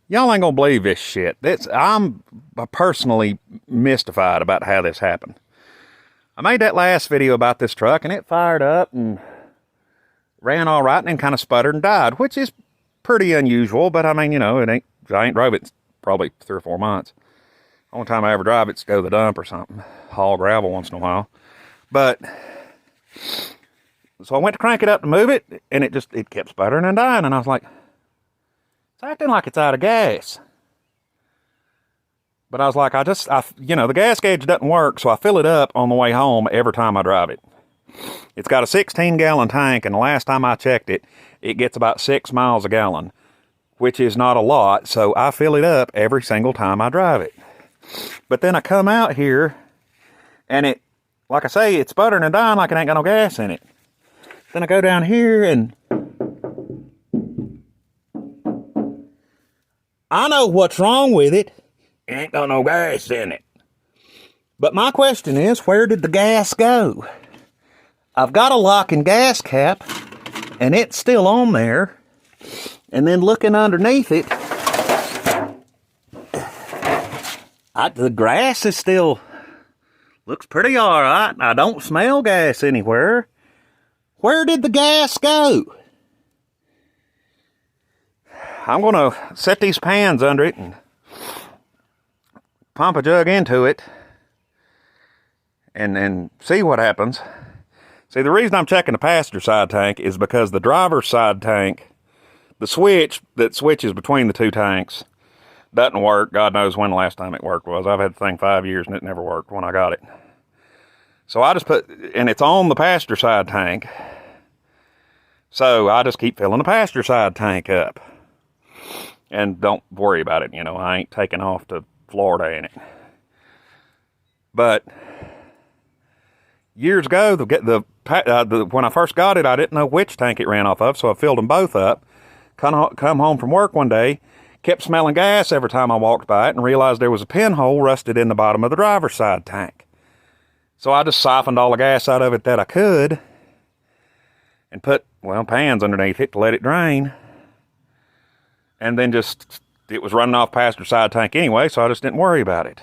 Y'all ain't gonna believe this shit. I'm personally mystified about how this happened. I made that last video about this truck, and it fired up and ran all right and then kind of sputtered and died, which is pretty unusual, but I mean, you know, I ain't drove it probably 3 or 4 months. Only time I ever drive it's to go to the dump or something. Haul gravel once in a while. But, so I went to crank it up to move it, and it kept sputtering and dying, and I was like, it's acting like it's out of gas. But I was like, you know, the gas gauge doesn't work, so I fill it up on the way home every time I drive it. It's got a 16-gallon tank, and the last time I checked it, it gets about 6 miles a gallon, which is not a lot, so I fill it up every single time I drive it. But then I come out here, and it, like I say, it's sputtering and dying like it ain't got no gas in it. Then I go down here, and I know what's wrong with it. It ain't got no gas in it. But my question is, where did the gas go? I've got a locking gas cap, and it's still on there. And then looking underneath it, the grass is still, looks pretty all right. I don't smell gas anywhere. Where did the gas go? I'm going to set these pans under it and pump a jug into it and see what happens. See, the reason I'm checking the passenger side tank is because the driver's side tank, the switch that switches between the two tanks, doesn't work. God knows when the last time it worked was. I've had the thing 5 years and it never worked when I got it. So I just and it's on the passenger side tank. So I just keep filling the passenger side tank up. And don't worry about it, you know, I ain't taking off to Florida in it. But years ago, when I first got it, I didn't know which tank it ran off of, so I filled them both up. Come home from work one day, kept smelling gas every time I walked by it, and realized there was a pinhole rusted in the bottom of the driver's side tank. So I just siphoned all the gas out of it that I could, and put, well, pans underneath it to let it drain. And then it was running off passenger side tank anyway, so I just didn't worry about it.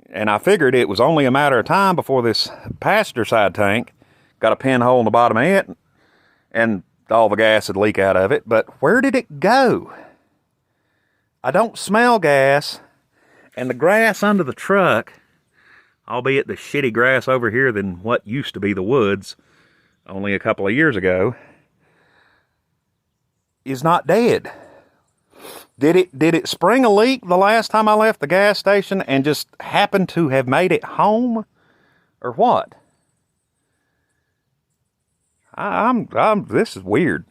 And I figured it was only a matter of time before this passenger side tank got a pinhole in the bottom of it, and all the gas would leak out of it. But where did it go? I don't smell gas, and the grass under the truck, albeit the shitty grass over here than what used to be the woods only a couple of years ago, is not dead. Did it spring a leak the last time I left the gas station and just happened to have made it home? Or what? This is weird.